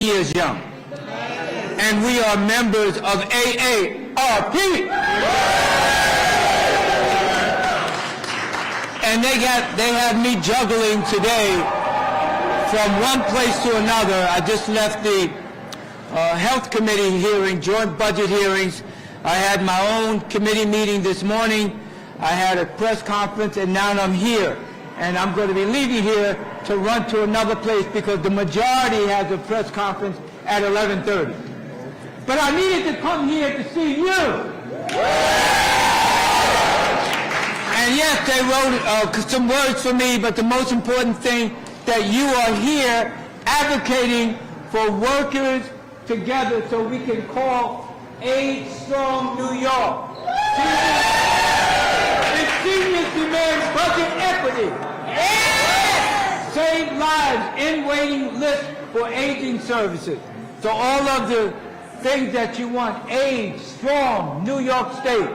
years young. And we are members of AARP. And they have me juggling today from one place to another. I just left the Health Committee hearing, joint budget hearings. I had my own committee meeting this morning. I had a press conference, and now I'm here. And I'm going to be leaving here to run to another place because the majority has a press conference at 11:30. But I needed to come here to see you. And yes, they wrote some words for me, but the most important thing, that you are here advocating for workers together so we can call Age Strong New York. Seniors demand budget equity. Yes! Save lives in waiting lists for aging services. So all of the things that you want, Age Strong New York State.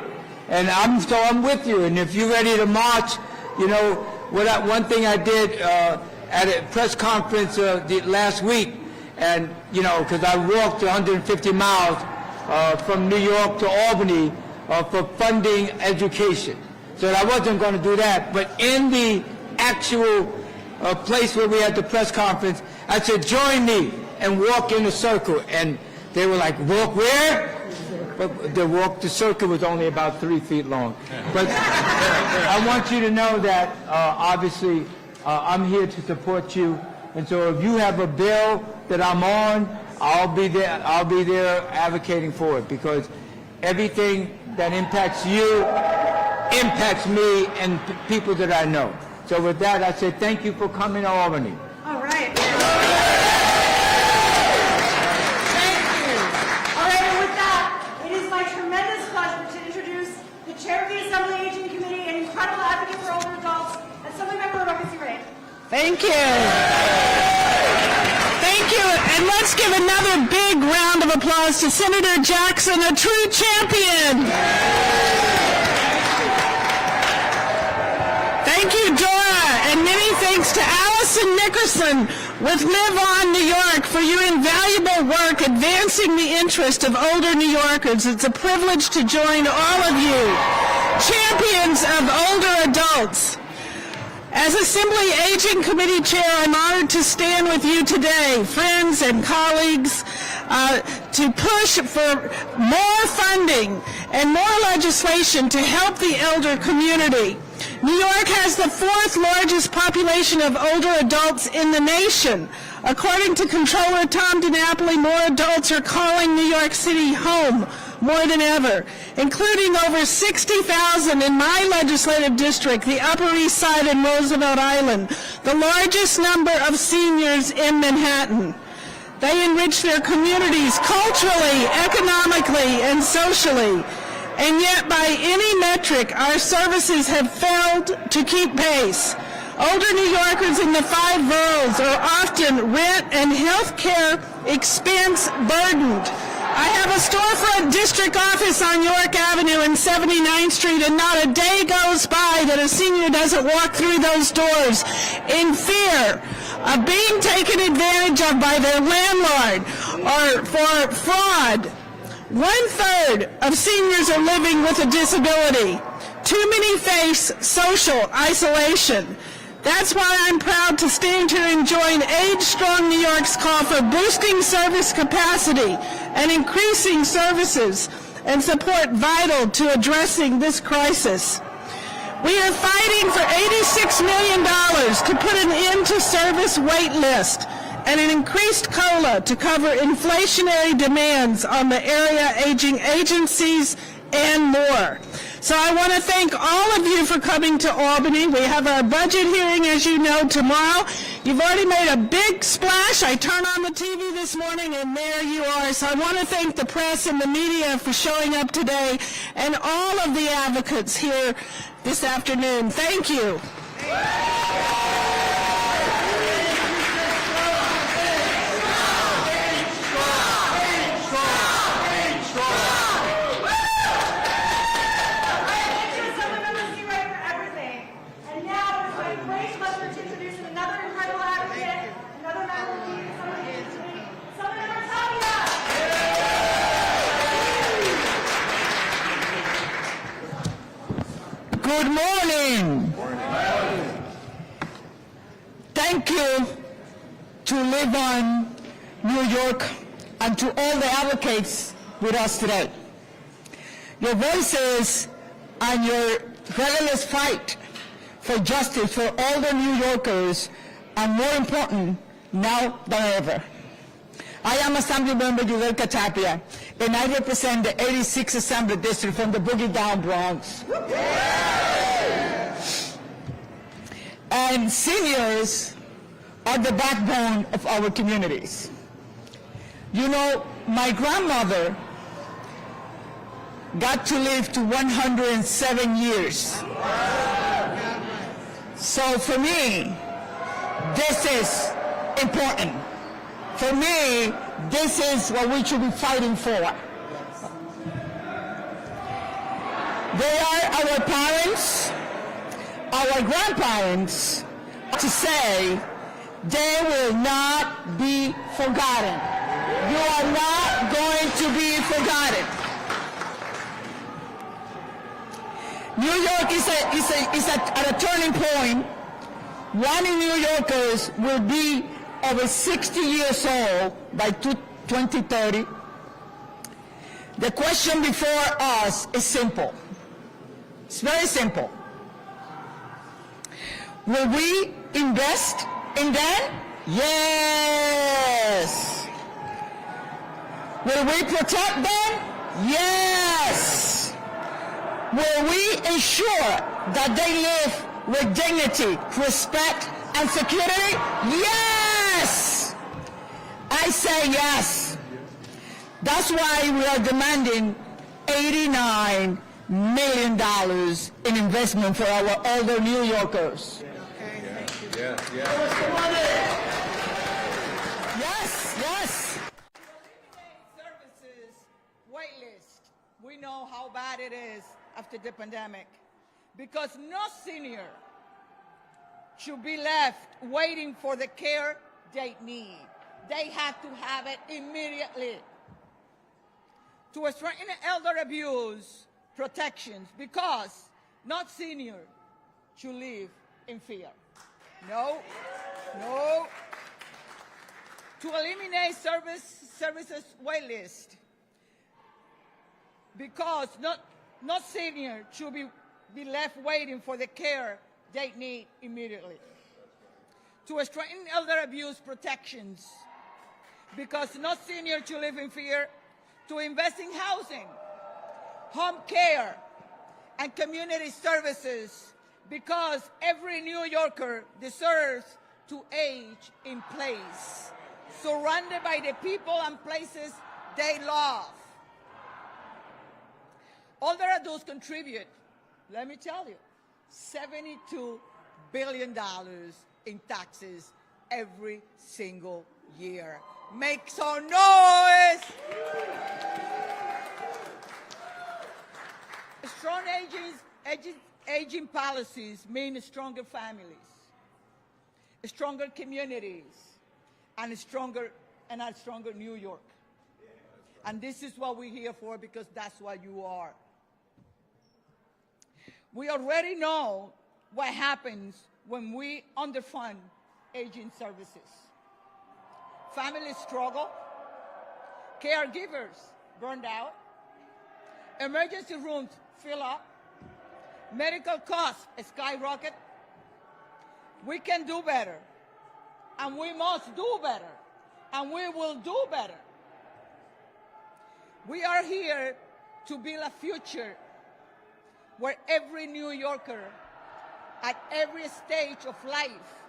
And I'm with you. And if you're ready to march, you know, one thing I did at a press conference last week, and you know, because I walked 150 miles from New York to Albany for funding education. So I wasn't going to do that. But in the actual place where we had the press conference, I said, join me and walk in a circle. And they were like, walk where? But the circle was only about 3 feet long. But I want you to know that obviously I'm here to support you. And so if you have a bill that I'm on, I'll be there advocating for it, because everything that impacts you impacts me and people that I know. So with that, I say thank you for coming to Albany. All right. Thank you. All right, and with that, it is my tremendous pleasure to introduce the Chair of the Assembly Aging Committee and incredible advocate for older adults, Assembly Member Rebecca C. Ray. Thank you. Thank you. And let's give another big round of applause to Senator Jackson, a true champion. Thank you, Dora, and many thanks to Allison Nickerson with LiveOn New York for your invaluable work advancing the interest of older New Yorkers. It's a privilege to join all of you, champions of older adults. As Assembly Aging Committee Chair, I'm honored to stand with you today, friends and colleagues, to push for more funding and more legislation to help the elder community. New York has the 4th largest population of older adults in the nation. According to Comptroller Tom DiNapoli, more adults are calling New York City home more than ever, including over 60,000 in my legislative district, the Upper East Side and Roosevelt Island, the largest number of seniors in Manhattan. They enrich their communities culturally, economically, and socially. And yet, by any metric, our services have failed to keep pace. Older New Yorkers in the 5 boroughs are often rent and health care expense burdened. I have a storefront district office on York Avenue and 79th Street, and not a day goes by that a senior doesn't walk through those doors in fear of being taken advantage of by their landlord or for fraud. 1/3 of seniors are living with a disability. Too many face social isolation. That's why I'm proud to stand here and join Age Strong New York's call for boosting service capacity and increasing services and support vital to addressing this crisis. We are fighting for $86 million to put an end to service wait list and an increased COLA to cover inflationary demands on the area aging agencies and more. So I want to thank all of you for coming to Albany. We have our budget hearing, as you know, tomorrow. You've already made a big splash. I turned on the TV this morning, and there you are. So I want to thank the press and the media for showing up today, and all of the advocates here this afternoon. Thank you. Great pleasure to introduce another incredible advocate, another member of the Assembly Aging Committee, someone Good morning. Thank you to LiveOn New York and to all the advocates with us today. Your voices and your relentless fight for justice for all the New Yorkers are more important now than ever. I am Assembly Member Yudelka Tapia, and I represent the 86th Assembly District from the Boogie Down Bronx. And seniors are the backbone of our communities. You know, my grandmother got to live to 107 years. So for me, this is important. For me, this is what we should be fighting for. They are our parents, our grandparents, to say they will not be forgotten. You are not going to be forgotten. New York is at a turning point. 1 in New Yorkers will be over 60 years old by 2030. The question before us is simple. It's very simple. Will we invest in them? Yes. Will we protect them? Yes. Will we ensure that they live with dignity, respect, and security? Yes! I say yes. That's why we are demanding $89 million in investment for our older New Yorkers. Yes. Services wait list. We know how bad it is after the pandemic, because no senior should be left waiting for the care they need. They have to have it immediately. To strengthen elder abuse protections, because not senior should live in fear. No. To eliminate services wait list, because not senior should be left waiting for the care they need immediately. To strengthen elder abuse protections, because not senior should live in fear. To invest in housing, home care, and community services, because every New Yorker deserves to age in place, surrounded by the people and places they love. Older adults contribute, let me tell you, $72 billion in taxes every single year. Make some noise! Strong aging policies mean stronger families, stronger communities, and a stronger New York. And this is what we're here for, because that's what you are. We already know what happens when we underfund aging services. Families struggle, caregivers burned out, emergency rooms fill up, medical costs skyrocket. We can do better, and we must do better, and we will do better. We are here to build a future where every New Yorker at every stage of life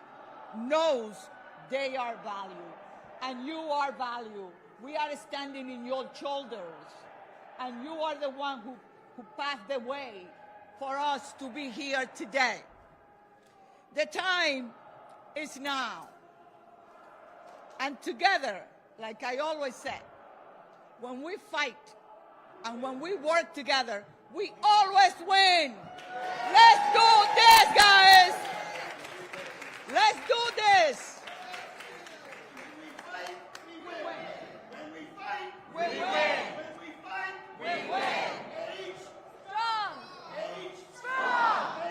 knows they are valued, and you are valued. We are standing in your shoulders, and you are the one who paved the way for us to be here today. The time is now. And together, like I always said, when we fight and when we work together, we always win. Let's do this, guys. Let's do this. When we fight, we win. When we fight, we win. Strong. Strong.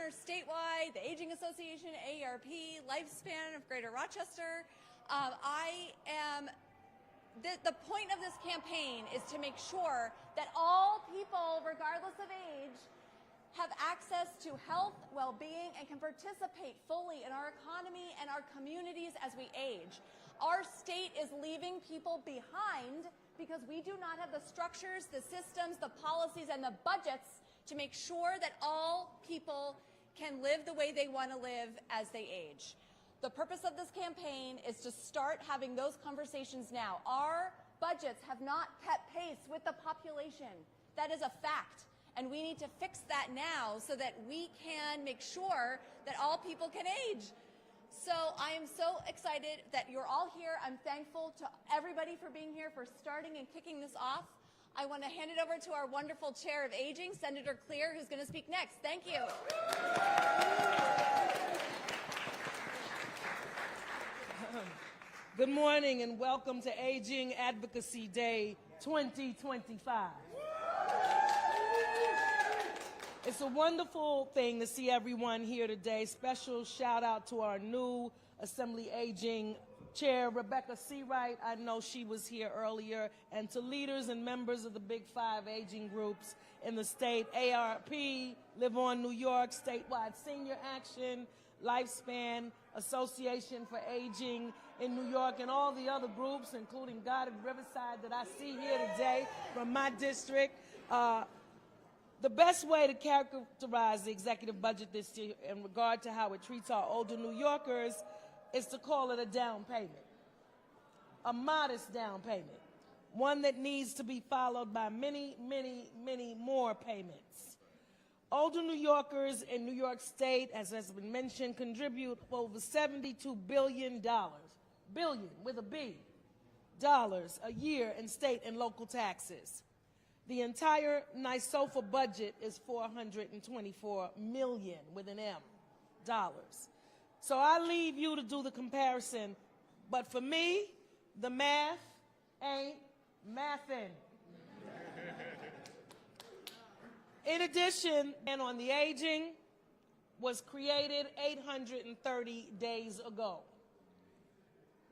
Statewide, the Aging Association, AARP, Lifespan of Greater Rochester. The point of this campaign is to make sure that all people, regardless of age, have access to health, well-being, and can participate fully in our economy and our communities as we age. Our state is leaving people behind because we do not have the structures, the systems, the policies, and the budgets to make sure that all people can live the way they want to live as they age. The purpose of this campaign is to start having those conversations now. Our budgets have not kept pace with the population. That is a fact. And we need to fix that now so that we can make sure that all people can age. So I am so excited that you're all here. I'm thankful to everybody for being here, for starting and kicking this off. I want to hand it over to our wonderful Chair of Aging, Senator Clear, who's going to speak next. Thank you. Good morning and welcome to Aging Advocacy Day 2025. It's a wonderful thing to see everyone here today. Special shout out to our new Assembly Aging Chair, Rebecca Seawright. I know she was here earlier. And to leaders and members of the Big Five aging groups in the state, ARP, LiveOn New York, Statewide Senior Action, Lifespan, Association for Aging in New York, and all the other groups, including God and Riverside that I see here today from my district. The best way to characterize the executive budget this year in regard to how it treats our older New Yorkers is to call it a down payment, a modest down payment, one that needs to be followed by many, many, many more payments. Older New Yorkers in New York State, as has been mentioned, contribute over $72 billion, billion with a B, dollars a year in state and local taxes. The entire NYSOFA budget is $424 million with an M, dollars. So I leave you to do the comparison, but for me, the math ain't mathin'. In addition, and on the aging was created 830 days ago.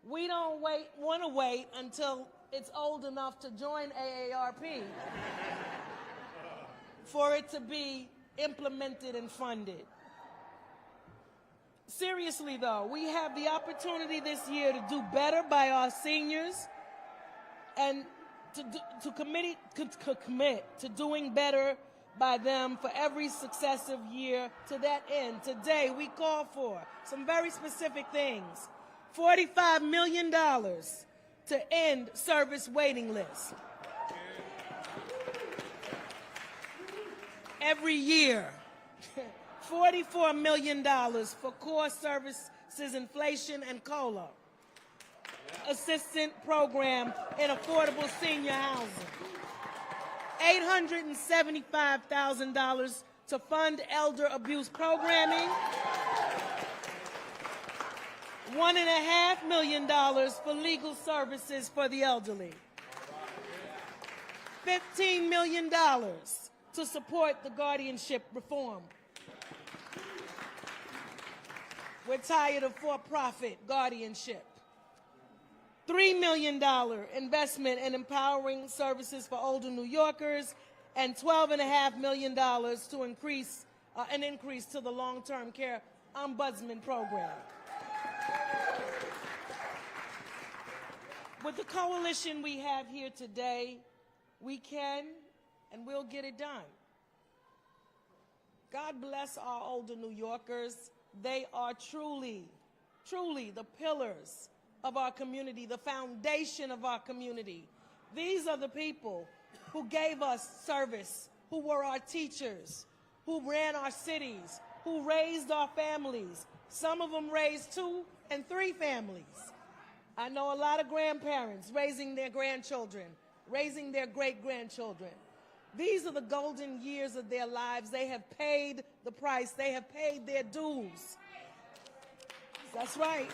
We don't want to wait until it's old enough to join AARP for it to be implemented and funded. Seriously though, we have the opportunity this year to do better by our seniors and to commit to doing better by them for every successive year. To that end, today we call for some very specific things. $45 million to end service waiting lists. Every year, $44 million for core services inflation and COLA. Assistant program in affordable senior housing. $875,000 to fund elder abuse programming. $1.5 million for legal services for the elderly. $15 million to support the guardianship reform. We're tired of for-profit guardianship. $3 million investment in empowering services for older New Yorkers, and $12.5 million to increase to the long-term care ombudsman program. With the coalition we have here today, we can and will get it done. God bless our older New Yorkers. They are truly, truly the pillars of our community, the foundation of our community. These are the people who gave us service, who were our teachers, who ran our cities, who raised our families. Some of them raised 2 and 3 families. I know a lot of grandparents raising their grandchildren, raising their great-grandchildren. These are the golden years of their lives. They have paid the price. They have paid their dues. That's right.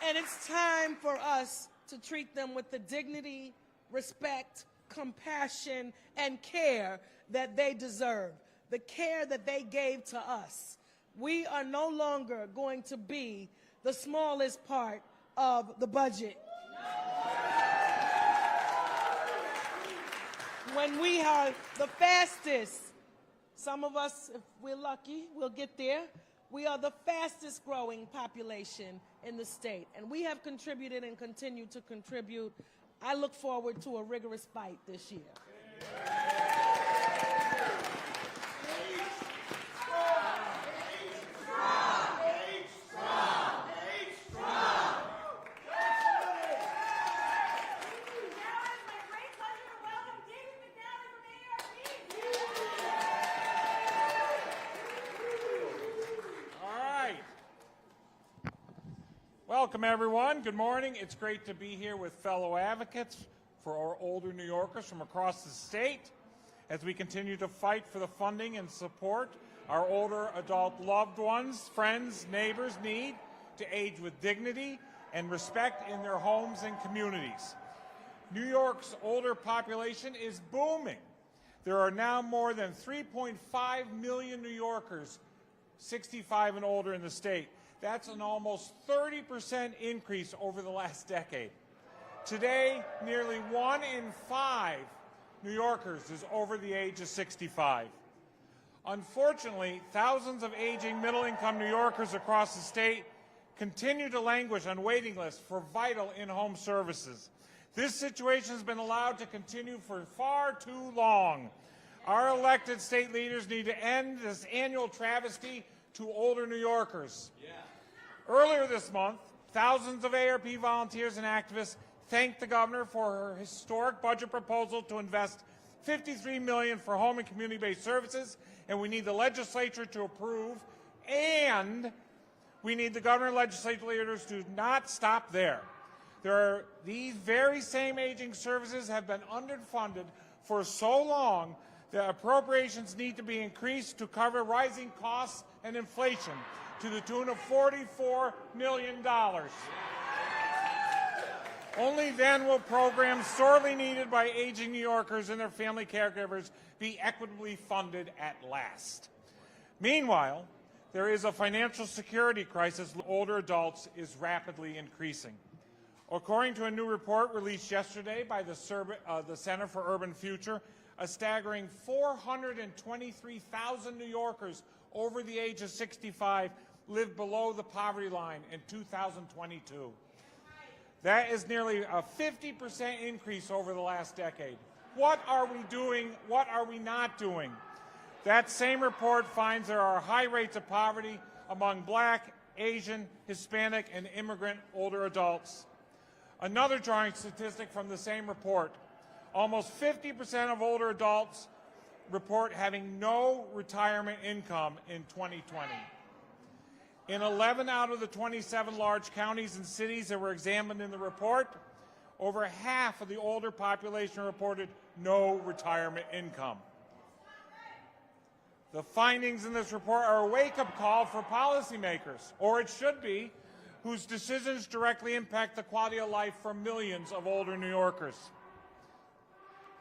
And it's time for us to treat them with the dignity, respect, compassion, and care that they deserve, the care that they gave to us. We are no longer going to be the smallest part of the budget. When we are the fastest, some of us, if we're lucky, we'll get there. We are the fastest growing population in the state, and we have contributed and continue to contribute. I look forward to a rigorous fight this year. Welcome, everyone. Good morning. It's great to be here with fellow advocates for our older New Yorkers from across the state as we continue to fight for the funding and support our older adult loved ones, friends, neighbors need to age with dignity and respect in their homes and communities. New York's older population is booming. There are now more than 3.5 million New Yorkers 65 and older in the state. That's an almost 30% increase over the last decade. Today, nearly 1 in 5 New Yorkers is over the age of 65. Unfortunately, thousands of aging middle-income New Yorkers across the state continue to languish on waiting lists for vital in-home services. This situation has been allowed to continue for far too long. Our elected state leaders need to end this annual travesty to older New Yorkers. Yeah. Earlier this month, thousands of ARP volunteers and activists thanked the governor for her historic budget proposal to invest $53 million for home and community-based services, and we need the legislature to approve, and we need the governor and legislative leaders to not stop there. These very same aging services have been underfunded for so long that appropriations need to be increased to cover rising costs and inflation to the tune of $44 million. Only then will programs sorely needed by aging New Yorkers and their family caregivers be equitably funded at last. Meanwhile, there is a financial security crisis for older adults is rapidly increasing. According to a new report released yesterday by the Center for Urban Future, a staggering 423,000 New Yorkers over the age of 65 live below the poverty line in 2022. That is nearly a 50% increase over the last decade. What are we doing? What are we not doing? That same report finds there are high rates of poverty among Black, Asian, Hispanic, and immigrant older adults. Another jarring statistic from the same report, almost 50% of older adults report having no retirement income in 2020. In 11 out of the 27 large counties and cities that were examined in the report, over half of the older population reported no retirement income. The findings in this report are a wake-up call for policymakers, or it should be, whose decisions directly impact the quality of life for millions of older New Yorkers.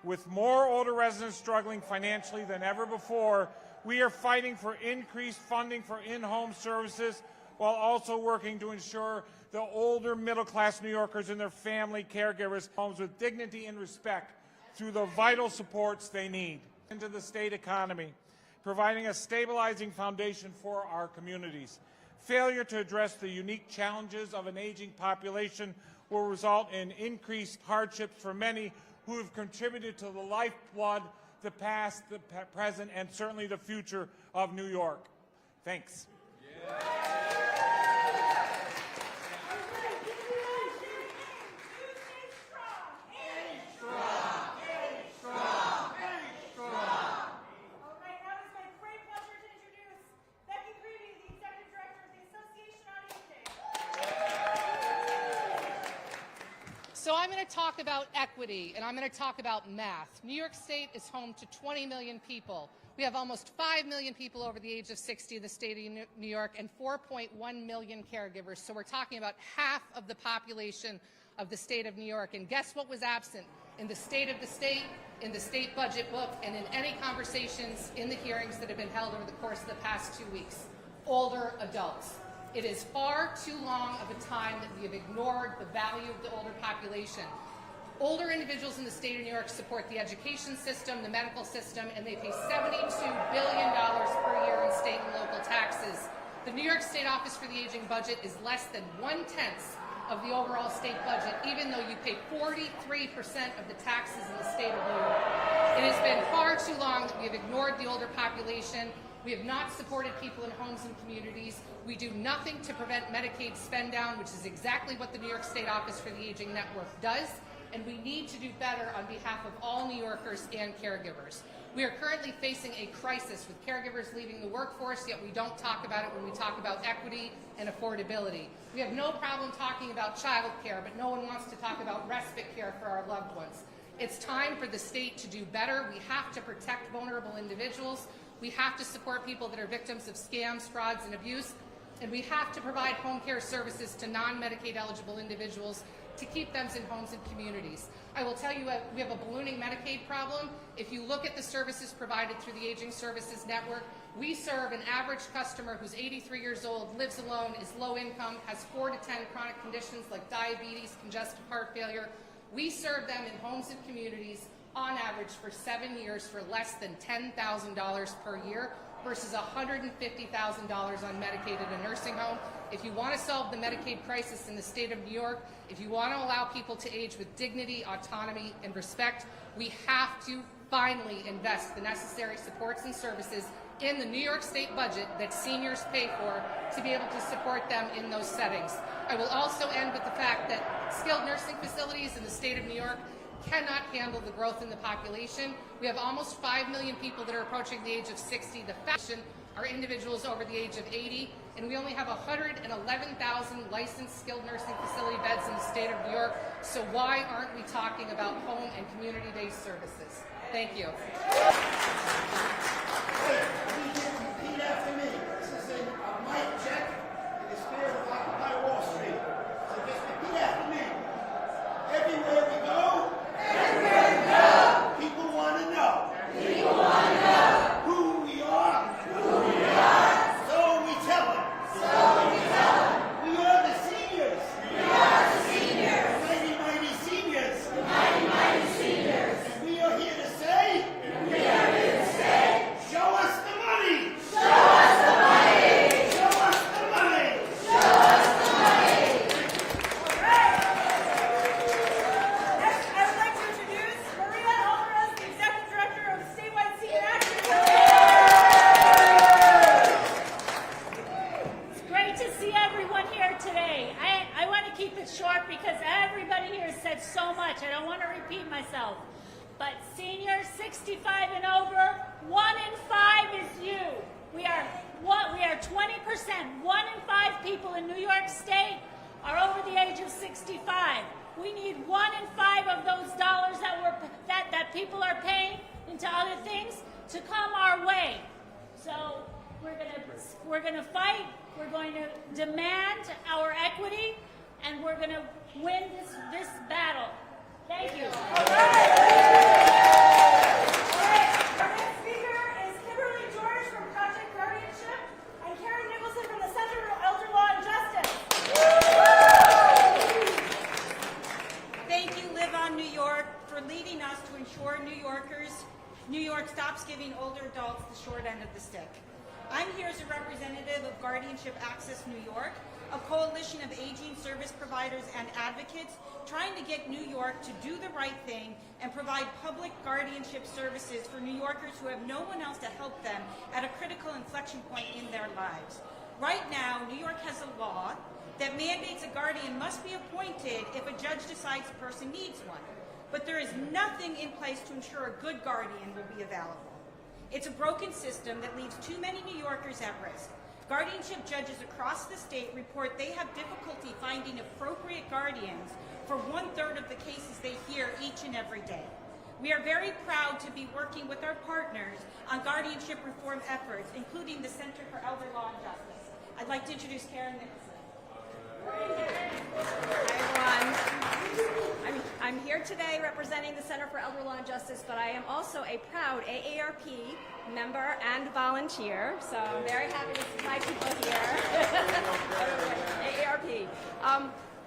With more older residents struggling financially than ever before, we are fighting for increased funding for in-home services while also working to ensure the older middle-class New Yorkers and their family caregivers homes with dignity and respect through the vital supports they need into the state economy, providing a stabilizing foundation for our communities. Failure to address the unique challenges of an aging population will result in increased hardships for many who have contributed to the lifeblood, the past, the present, and certainly the future of New York. Thanks. So I'm going to talk about equity, and I'm going to talk about math. New York State is home to 20 million people. We have almost 5 million people over the age of 60 in the state of New York and 4.1 million caregivers. So we're talking about half of the population of the state of New York. And guess what was absent? in the state of the state, in the state budget book, and in any conversations in the hearings that have been held over the course of the past 2 weeks. Older adults. It is far too long of a time that we have ignored the value of the older population. Older individuals in the state of New York support the education system, the medical system, and they pay $72 billion per year in state and local taxes. The New York State Office for the Aging budget is less than 1/10 of the overall state budget, even though you pay 43% of the taxes in the state of New York. It has been far too long that we have ignored the older population. We have not supported people in homes and communities. We do nothing to prevent Medicaid spend down, which is exactly what the New York State Office for the Aging Network does, and we need to do better on behalf of all New Yorkers and caregivers. We are currently facing a crisis with caregivers leaving the workforce, yet we don't talk about it when we talk about equity and affordability. We have no problem talking about child care, but no one wants to talk about respite care for our loved ones. It's time for the state to do better. We have to protect vulnerable individuals. We have to support people that are victims of scams, frauds, and abuse. And we have to provide home care services to non-Medicaid eligible individuals to keep them in homes and communities. I will tell you, we have a ballooning Medicaid problem. If you look at the services provided through the Aging Services Network, we serve an average customer who's 83 years old, lives alone, is low income, has 4 to 10 chronic conditions like diabetes, congestive heart failure. We serve them in homes and communities on average for 7 years for less than $10,000 per year versus $150,000 on Medicaid at a nursing home. If you want to solve the Medicaid crisis in the state of New York, if you want to allow people to age with dignity, autonomy, and respect, we have to finally invest the necessary supports and services in the New York State budget that seniors pay for to be able to support them in those settings. I will also end with the fact that skilled nursing facilities in the state of New York cannot handle the growth in the population. We have almost 5 million people that are approaching the age of 60. The fashion are individuals over the age of 80, and we only have 111,000 licensed skilled nursing facility beds in the state of New York. So why aren't we talking about home and community-based services? Thank you. Repeat after me. This is a mic check in the spirit of Occupy Wall Street. So just repeat after me. Everywhere we go, people want to know. Who we are. So we tell them. We are the seniors. Mighty, mighty seniors. And we are here to say, show us the money. Next, I would like to introduce Maria Alvarez, the Executive Director of Statewide Senior Action. It's great to see everyone here today. I want to keep it short because everybody here said so much. I don't want to repeat myself. But seniors 65 and over, 1 in 5 is you. We are 20%. 1 in 5 people in New York State are over the age of 65. We need 1 in 5 of those dollars that people are paying into other things to come our way. So we're gonna fight. We're going to demand our equity, and we're gonna win this battle. Thank you. All right. Our next speaker is Kimberly George from Project Guardianship and Karen Nicholson from the Center for Elder Law and Justice. Thank you, LiveOn New York, for leading us to ensure New York stops giving older adults the short end of the stick. I'm here as a representative of Guardianship Access New York, a coalition of aging service providers and advocates trying to get New York to do the right thing and provide public guardianship services for New Yorkers who have no one else to help them at a critical inflection point in their lives. Right now, New York has a law that mandates a guardian must be appointed if a judge decides a person needs one. But there is nothing in place to ensure a good guardian will be available. It's a broken system that leaves too many New Yorkers at risk. Guardianship judges across the state report they have difficulty finding appropriate guardians for 1/3 of the cases they hear each and every day. We are very proud to be working with our partners on guardianship reform efforts, including the Center for Elder Law and Justice. I'd like to introduce Karen Nicholson. Hi, everyone. I'm here today representing the Center for Elder Law and Justice, but I am also a proud AARP member and volunteer, so I'm very happy to see my people here. AARP.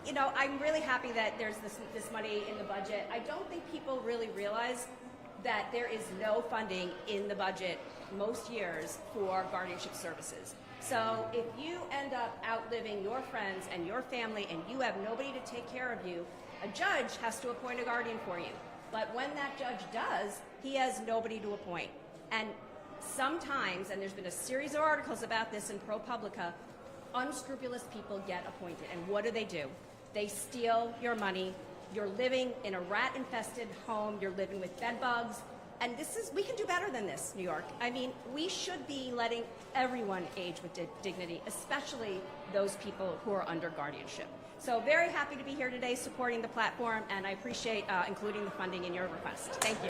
You know, I'm really happy that there's this money in the budget. I don't think people really realize that there is no funding in the budget most years for guardianship services. So if you end up outliving your friends and your family and you have nobody to take care of you, a judge has to appoint a guardian for you. But when that judge does, he has nobody to appoint. And sometimes, and there's been a series of articles about this in ProPublica, unscrupulous people get appointed. And what do? They steal your money. You're living in a rat-infested home. You're living with bed bugs. And we can do better than this, New York. I mean, we should be letting everyone age with dignity, especially those people who are under guardianship. So very happy to be here today supporting the platform, and I appreciate including the funding in your request. Thank you.